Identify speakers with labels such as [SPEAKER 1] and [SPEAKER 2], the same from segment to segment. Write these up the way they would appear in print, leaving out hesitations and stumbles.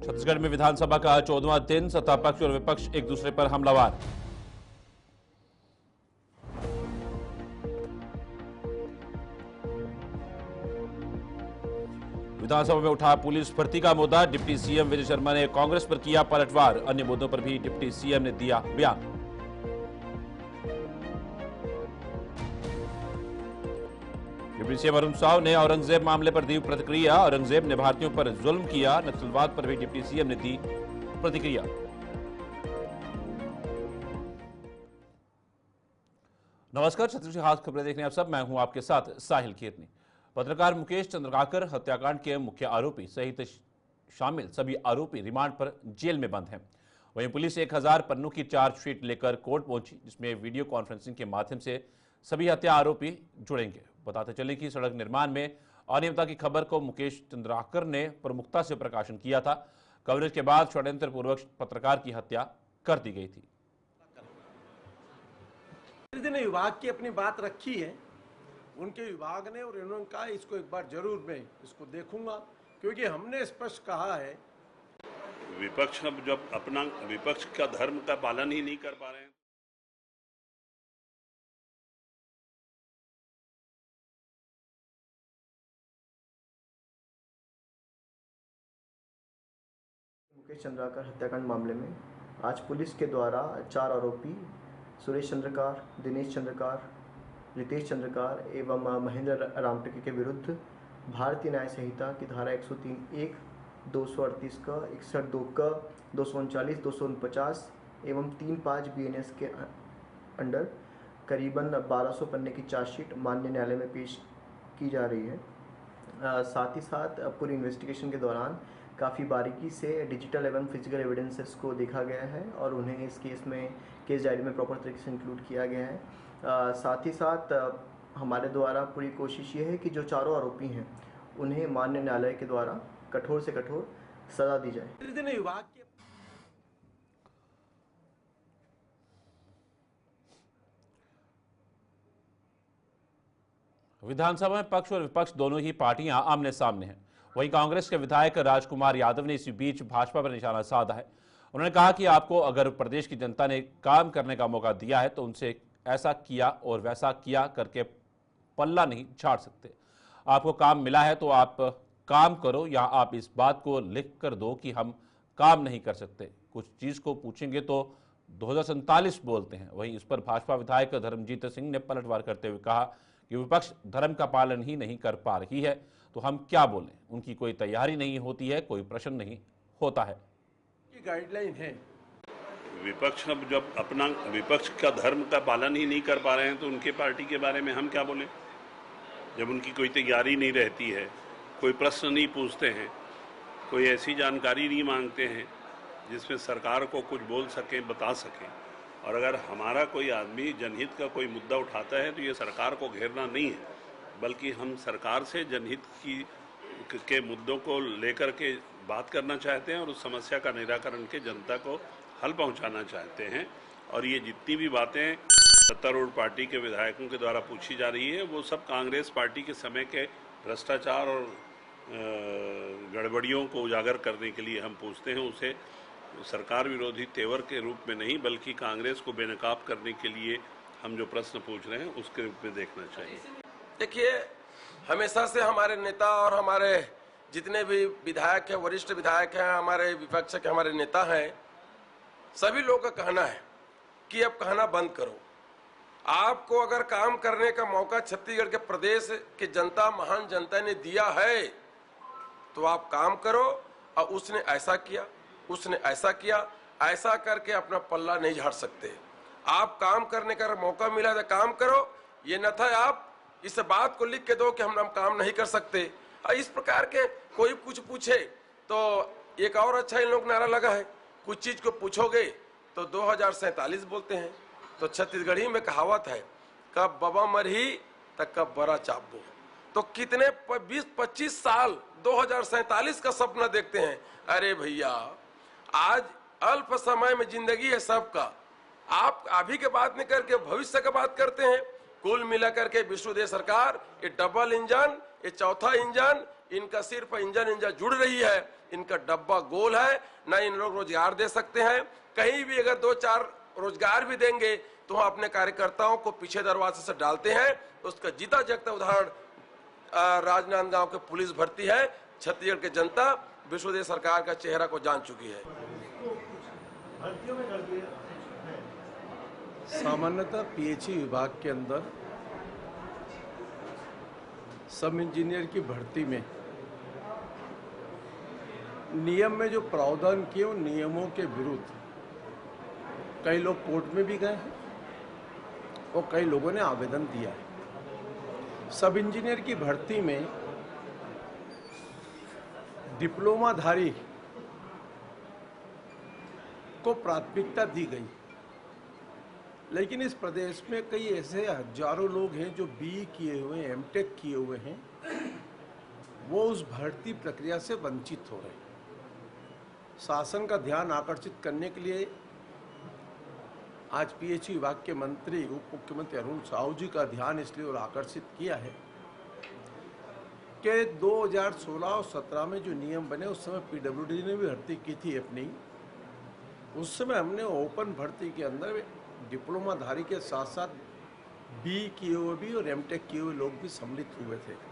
[SPEAKER 1] छत्तीसगढ़ में विधानसभा का 14वां दिन, सत्ता पक्ष और विपक्ष एक दूसरे पर हमलावर। विधानसभा में उठा पुलिस भर्ती का मुद्दा, डिप्टी सीएम विजय शर्मा ने कांग्रेस पर किया पलटवार। अन्य मुद्दों पर भी डिप्टी सीएम ने दिया बयान। डिप्टी सीएम अरुण साव ने औरंगजेब मामले पर दी प्रतिक्रिया। औरंगजेब ने भारतीयों पर जुल्म किया, नक्सलवाद पर भी डिप्टी सीएम ने दी प्रतिक्रिया। नमस्कार, छत्तीसगढ़ खास खबरें देखने आप सब, मैं हूं आपके साथ साहिल कीर्तनी। पत्रकार मुकेश चंद्रकाकर हत्याकांड के मुख्य आरोपी सहित शामिल सभी आरोपी रिमांड पर जेल में बंद हैं। वहीं पुलिस 1000 पन्नों की चार्जशीट लेकर कोर्ट पहुंची, जिसमें वीडियो कॉन्फ्रेंसिंग के माध्यम से सभी हत्या आरोपी जुड़ेंगे। बताते चले कि सड़क निर्माण में अनियमितता की खबर को मुकेश चंद्रकाकर ने प्रमुखता से प्रकाशन किया था। कवरेज के बाद षड्यंत्र पूर्वक पत्रकार की हत्या कर दी गई थी।
[SPEAKER 2] विभाग की अपनी बात रखी है, उनके विभाग ने, और इन्होंने कहा इसको एक बार जरूर मैं इसको देखूंगा, क्योंकि हमने स्पष्ट कहा है
[SPEAKER 3] विपक्ष जब अपना विपक्ष का धर्म का पालन ही नहीं कर पा रहे हैं।
[SPEAKER 4] मुकेश चंद्रकाकर हत्याकांड मामले में आज पुलिस के द्वारा 4 आरोपी सुरेश चंद्रकार, दिनेश चंद्रकार, रितेश चंद्रकार एवं महेंद्र रामटेके के विरुद्ध भारतीय न्याय संहिता की धारा 103(1), 238 क, 61 2 क, 239, 249 एवं 35 BNS के अंडर करीबन 1200 पन्ने की चार्जशीट माननीय न्यायालय में पेश की जा रही है। साथ ही साथ पूरी इन्वेस्टिगेशन के दौरान काफ़ी बारीकी से डिजिटल एवं फिजिकल एविडेंसेस को देखा गया है और उन्हें इस केस में केस डायरी में प्रॉपर तरीके से इंक्लूड किया गया है। साथ ही साथ हमारे द्वारा पूरी कोशिश ये है कि जो चारों आरोपी हैं उन्हें माननीय न्यायालय के द्वारा कठोर से कठोर सजा दी जाए।
[SPEAKER 2] विभाग के
[SPEAKER 1] विधानसभा में पक्ष और विपक्ष दोनों ही पार्टियां आमने सामने हैं। वहीं कांग्रेस के विधायक राजकुमार यादव ने इसी बीच भाजपा पर निशाना साधा है। उन्होंने कहा कि आपको अगर प्रदेश की जनता ने काम करने का मौका दिया है तो उनसे ऐसा किया और वैसा किया करके पल्ला नहीं झाड़ सकते। आपको काम मिला है तो आप काम करो, या आप इस बात को लिख कर दो कि हम काम नहीं कर सकते। कुछ चीज को पूछेंगे तो 2047 बोलते हैं। वहीं इस पर भाजपा विधायक धर्मजीत सिंह ने पलटवार करते हुए कहा कि विपक्ष धर्म का पालन ही नहीं कर पा रही है तो हम क्या बोलें। उनकी कोई तैयारी नहीं होती है, कोई प्रश्न नहीं होता है।
[SPEAKER 2] गाइडलाइन है,
[SPEAKER 3] विपक्ष जब अपना विपक्ष का धर्म का पालन ही नहीं कर पा रहे हैं तो उनके पार्टी के बारे में हम क्या बोलें। जब उनकी कोई तैयारी नहीं रहती है, कोई प्रश्न नहीं पूछते हैं, कोई ऐसी जानकारी नहीं मांगते हैं जिसमें सरकार को कुछ बोल सकें, बता सकें। और अगर हमारा कोई आदमी जनहित का कोई मुद्दा उठाता है तो ये सरकार को घेरना नहीं है, बल्कि हम सरकार से जनहित के मुद्दों को लेकर के बात करना चाहते हैं और उस समस्या का निराकरण के जनता को हल पहुंचाना चाहते हैं। और ये जितनी भी बातें सत्तारूढ़ पार्टी के विधायकों के द्वारा पूछी जा रही है वो सब कांग्रेस पार्टी के समय के भ्रष्टाचार और गड़बड़ियों को उजागर करने के लिए हम पूछते हैं। उसे सरकार विरोधी तेवर के रूप में नहीं, बल्कि कांग्रेस को बेनकाब करने के लिए हम जो प्रश्न पूछ रहे हैं उसके रूप में देखना चाहिए।
[SPEAKER 5] देखिए, हमेशा से हमारे नेता और हमारे जितने भी विधायक हैं, वरिष्ठ विधायक हैं, हमारे विपक्ष के हमारे नेता हैं, सभी लोगों का कहना है कि अब कहना बंद करो। आपको अगर काम करने का मौका छत्तीसगढ़ के प्रदेश की जनता, महान जनता ने दिया है तो आप काम करो। और उसने ऐसा किया, उसने ऐसा किया, ऐसा करके अपना पल्ला नहीं झाड़ सकते। आप काम करने का मौका मिला तो काम करो। ये न था आप इस बात को लिख के दो कि हम काम नहीं कर सकते। और इस प्रकार के कोई कुछ पूछे तो एक और अच्छा इन लोग नारा लगा है, कुछ चीज को पूछोगे तो 2047 बोलते हैं। तो छत्तीसगढ़ी में कहावत है, कब बबा मरही तक कब बड़ा चाबू। तो कितने 20-25 साल 2047 का सपना देखते हैं। अरे भैया, आज अल्प समय में जिंदगी है सबका। आप अभी के बात नहीं करके भविष्य का बात करते हैं। कुल मिलाकर के विष्णुदेव सरकार ये डबल इंजन, ये चौथा इंजन, इनका सिर्फ इंजन जुड़ रही है, इनका डब्बा गोल है, न इन लोग रोजगार दे सकते हैं। कहीं भी अगर 2-4 रोजगार भी देंगे तो हम अपने कार्यकर्ताओं को पीछे दरवाजे से डालते हैं। उसका जीता जागता उदाहरण राजनांदगांव के पुलिस भर्ती है। छत्तीसगढ़ की जनता विश्वदेव सरकार का चेहरा को जान चुकी है।
[SPEAKER 2] सामान्यतः पीएचई विभाग के अंदर सब इंजीनियर की भर्ती में नियम में जो प्रावधान किए उन नियमों के विरुद्ध कई लोग कोर्ट में भी गए हैं और कई लोगों ने आवेदन दिया है। सब इंजीनियर की भर्ती में डिप्लोमाधारी को प्राथमिकता दी गई, लेकिन इस प्रदेश में कई ऐसे हजारों लोग हैं जो बीई किए हुए, एमटेक किए हुए हैं, वो उस भर्ती प्रक्रिया से वंचित हो रहे हैं। शासन का ध्यान आकर्षित करने के लिए आज पीएचई विभाग के मंत्री उप मुख्यमंत्री अरुण साहू जी का ध्यान इसलिए और आकर्षित किया है कि 2016 और 17 में जो नियम बने उस समय पीडब्ल्यूडी ने भी भर्ती की थी अपनी। उस समय हमने ओपन भर्ती के अंदर डिप्लोमाधारी के साथ साथ बी किए हुए भी और एमटेक किए हुए लोग भी सम्मिलित हुए थे।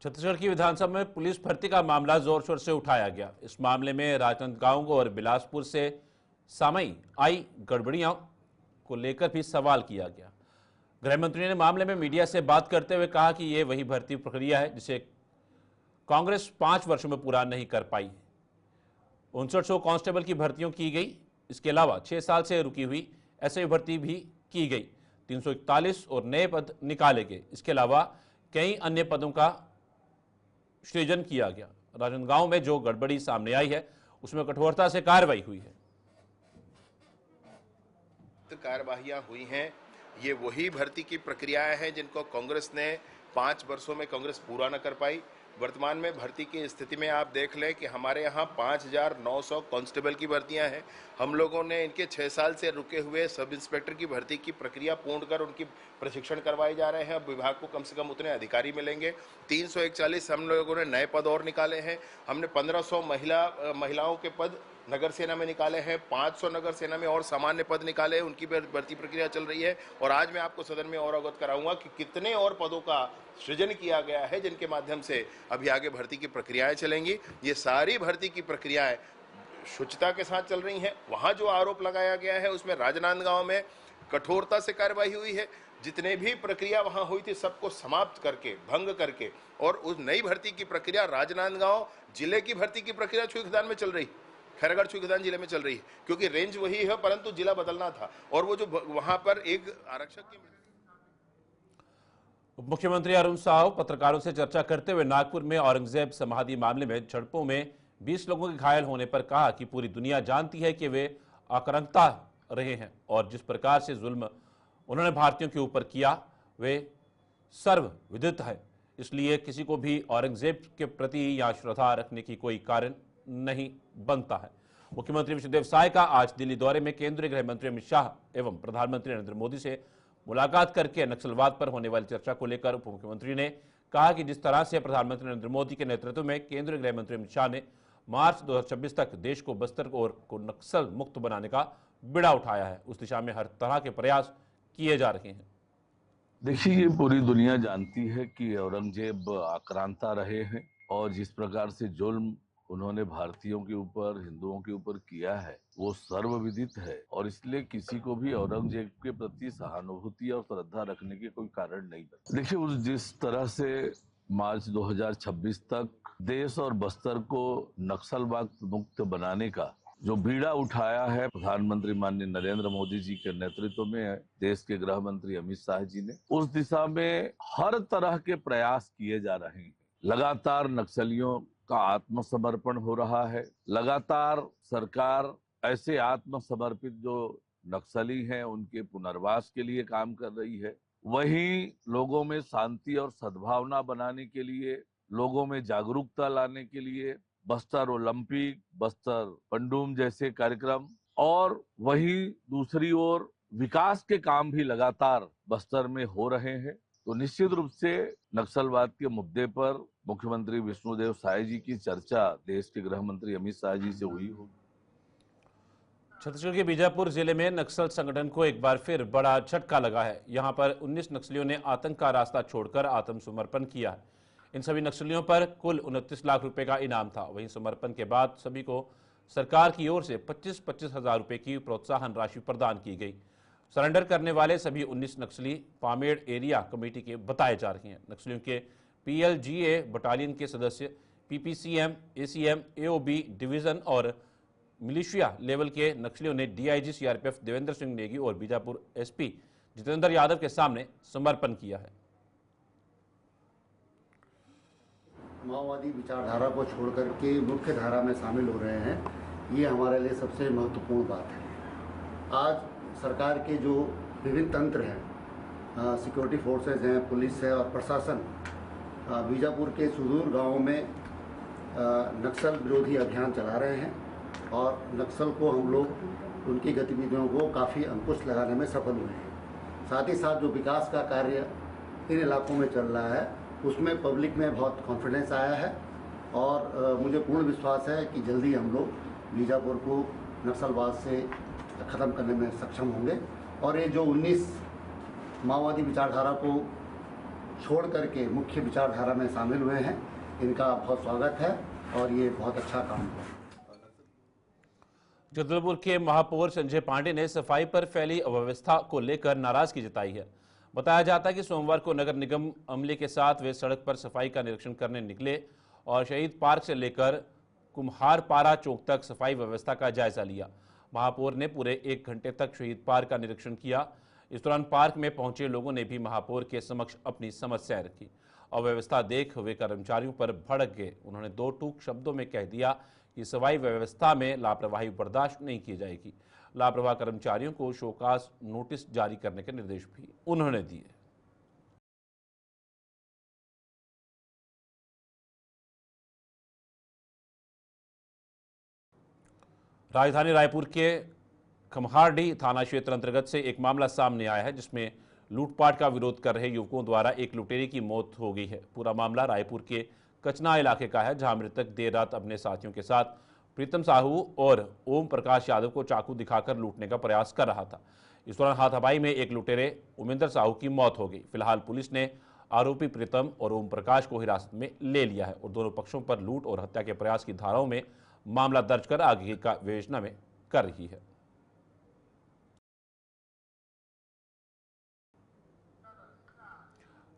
[SPEAKER 1] छत्तीसगढ़ की विधानसभा में पुलिस भर्ती का मामला जोर शोर से उठाया गया। इस मामले में राजनांदगांव और बिलासपुर से सामयी आई गड़बड़ियों को लेकर भी सवाल किया गया। गृह मंत्री ने मामले में मीडिया से बात करते हुए कहा कि यह वही भर्ती प्रक्रिया है जिसे कांग्रेस 5 वर्षों में पूरा नहीं कर पाई। 5900 कांस्टेबल की भर्तियों की गई। इसके अलावा 6 साल से रुकी हुई एसआई भर्ती भी की गई। 341 और नए पद निकाले गए। इसके अलावा कई अन्य पदों का सृजन किया गया। राजनांदगांव में जो गड़बड़ी सामने आई है उसमें कठोरता से कार्रवाई हुई है।
[SPEAKER 6] कार्यवाहियां हुई हैं, ये वही भर्ती की प्रक्रियाएं हैं जिनको कांग्रेस ने 5 वर्षों में कांग्रेस पूरा न कर पाई। वर्तमान में भर्ती की स्थिति में आप देख लें कि हमारे यहाँ 5900 कांस्टेबल की भर्तियां हैं। हम लोगों ने इनके 6 साल से रुके हुए सब इंस्पेक्टर की भर्ती की प्रक्रिया पूर्ण कर उनकी प्रशिक्षण करवाए जा रहे हैं। अब विभाग को कम से कम उतने अधिकारी मिलेंगे। 341 हम लोगों ने नए पद और निकाले हैं। हमने 1500 महिलाओं के पद नगर सेना में निकाले हैं। 500 नगर सेना में और सामान्य पद निकाले हैं। उनकी भर्ती प्रक्रिया चल रही है। और आज मैं आपको सदन में और अवगत कराऊंगा कि कितने और पदों का सृजन किया गया है जिनके माध्यम से अभी आगे भर्ती की प्रक्रियाएं चलेंगी। ये सारी भर्ती की प्रक्रियाएं शुचिता के साथ चल रही हैं। वहां जो आरोप लगाया गया है उसमें राजनांदगांव में कठोरता से कार्रवाई हुई है। जितने भी प्रक्रिया वहां हुई थी सबको समाप्त करके, भंग करके, और उस नई भर्ती की प्रक्रिया राजनांदगांव जिले की भर्ती की प्रक्रिया छुईखदान में चल रही, खैरागढ़ छुईखदान जिले में चल रही है, क्योंकि रेंज वही है परंतु जिला बदलना था। और वो जो वहां पर एक आरक्षक की
[SPEAKER 1] उप मुख्यमंत्री अरुण साहू पत्रकारों से चर्चा करते हुए नागपुर में औरंगजेब समाधि मामले में झड़पों में 20 लोगों के घायल होने पर कहा कि पूरी दुनिया जानती है कि वे आक्रांता रहे हैं और जिस प्रकार से जुल्म उन्होंने भारतीयों के ऊपर किया वे सर्वविदित है। इसलिए किसी को भी औरंगजेब के प्रति या श्रद्धा रखने की कोई कारण नहीं बनता है। मुख्यमंत्री विष्णुदेव साय का आज दिल्ली दौरे में केंद्रीय गृह मंत्री अमित शाह एवं प्रधानमंत्री नरेंद्र मोदी से मुलाकात करके नक्सलवाद पर होने वाली चर्चा को लेकर उप मुख्यमंत्री ने कहा कि जिस तरह से प्रधानमंत्री नरेंद्र मोदी के नेतृत्व में केंद्रीय गृह मंत्री अमित शाह ने मार्च 2026 तक देश को बस्तर को नक्सल मुक्त बनाने का बीड़ा उठाया है, उस दिशा में हर तरह के प्रयास किए जा रहे हैं।
[SPEAKER 7] देखिए, ये पूरी दुनिया जानती है कि औरंगजेब आक्रांता रहे हैं और जिस प्रकार से जुल्म उन्होंने भारतीयों के ऊपर, हिंदुओं के ऊपर किया है वो सर्वविदित है और इसलिए किसी को भी औरंगजेब के प्रति सहानुभूति और श्रद्धा रखने के कोई कारण नहीं बनता। देखिए, उस जिस तरह से मार्च 2026 तक देश और बस्तर को नक्सलवाद मुक्त बनाने का जो बीड़ा उठाया है प्रधानमंत्री माननीय नरेंद्र मोदी जी के नेतृत्व में देश के गृह मंत्री अमित शाह जी ने, उस दिशा में हर तरह के प्रयास किए जा रहे हैं। लगातार नक्सलियों का आत्मसमर्पण हो रहा है। लगातार सरकार ऐसे आत्मसमर्पित जो नक्सली हैं उनके पुनर्वास के लिए काम कर रही है। वहीं लोगों में शांति और सद्भावना बनाने के लिए, लोगों में जागरूकता लाने के लिए बस्तर ओलंपिक, बस्तर पंडुम जैसे कार्यक्रम और वहीं दूसरी ओर विकास के काम भी लगातार बस्तर में हो रहे हैं। तो निश्चित रूप से नक्सलवाद के मुद्दे पर मुख्यमंत्री विष्णुदेव साय जी की चर्चा देश के गृह मंत्री अमित शाह जी से हुई होगी।
[SPEAKER 1] छत्तीसगढ़ के बीजापुर जिले में नक्सल संगठन को एक बार फिर बड़ा झटका लगा है। यहां पर 19 नक्सलियों ने आतंक का रास्ता छोड़कर आत्मसमर्पण किया है। इन सभी नक्सलियों पर कुल 29 लाख रुपए का इनाम था। वहीं समर्पण के बाद सभी को सरकार की ओर से 25-25 हजार रुपए की प्रोत्साहन राशि प्रदान की गई। सरेंडर करने वाले सभी 19 नक्सली पामेड़ एरिया कमेटी के बताए जा रहे हैं। नक्सलियों के PLGA बटालियन के सदस्य, PPCM, ACM, AOB डिवीजन और मिलिशिया लेवल के नक्सलियों ने DIG CRPF देवेंद्र सिंह नेगी और बीजापुर SP जितेंद्र यादव के सामने समर्पण किया है।
[SPEAKER 8] माओवादी विचारधारा को छोड़कर के मुख्य धारा में शामिल हो रहे हैं, ये हमारे लिए सबसे महत्वपूर्ण बात है। आज सरकार के जो विभिन्न तंत्र हैं, सिक्योरिटी फोर्सेज हैं, पुलिस है और प्रशासन बीजापुर के सुदूर गांवों में नक्सल विरोधी अभियान चला रहे हैं और नक्सल को हम लोग उनकी गतिविधियों को काफ़ी अंकुश लगाने में सफल हुए हैं। साथ ही साथ जो विकास का कार्य इन इलाकों में चल रहा है उसमें पब्लिक में बहुत कॉन्फिडेंस आया है और मुझे पूर्ण विश्वास है कि जल्दी हम लोग बीजापुर को नक्सलवाद से ख़त्म करने में सक्षम होंगे। और ये जो 19 माओवादी विचारधारा को छोड़ करके मुख्य विचारधारा में शामिल हुए हैं, इनका बहुत स्वागत है और ये बहुत अच्छा काम है।
[SPEAKER 1] जगदलपुर के महापौर संजय पांडे ने सफाई पर फैली अव्यवस्था को लेकर नाराजगी जताई है। बताया जाता है कि सोमवार को नगर निगम अमले के साथ वे सड़क पर सफाई का निरीक्षण करने निकले और शहीद पार्क से लेकर कुम्हारपारा चौक तक सफाई व्यवस्था का जायजा लिया। महापौर ने पूरे 1 घंटे तक शहीद पार्क का निरीक्षण किया। इस दौरान पार्क में पहुंचे लोगों ने भी महापौर के समक्ष अपनी समस्याएं रखी। अव्यवस्था देख वे कर्मचारियों पर भड़क गए। उन्होंने 2 टूक शब्दों में कह दिया कि सफाई व्यवस्था में लापरवाही बर्दाश्त नहीं की जाएगी। लापरवाह कर्मचारियों को शोकास नोटिस जारी करने के निर्देश भी उन्होंने दिए। राजधानी रायपुर के खमहारडी थाना क्षेत्र अंतर्गत से एक मामला सामने आया है जिसमें लूटपाट का विरोध कर रहे युवकों द्वारा एक लुटेरे की मौत हो गई है। पूरा मामला रायपुर के कचना इलाके का है, जहां मृतक देर रात अपने साथियों के साथ प्रीतम साहू और ओम प्रकाश यादव को चाकू दिखाकर लूटने का प्रयास कर रहा था। इस दौरान हाथापाई में एक लुटेरे उमेंद्र साहू की मौत हो गई। फिलहाल पुलिस ने आरोपी प्रीतम और ओम प्रकाश को हिरासत में ले लिया है और दोनों पक्षों पर लूट और हत्या के प्रयास की धाराओं में मामला दर्ज कर आगे का विवेचना में कर रही है।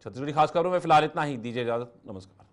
[SPEAKER 1] छत्तीसगढ़ी खास खबरों में फिलहाल इतना ही। दीजिए इजाजत। नमस्कार।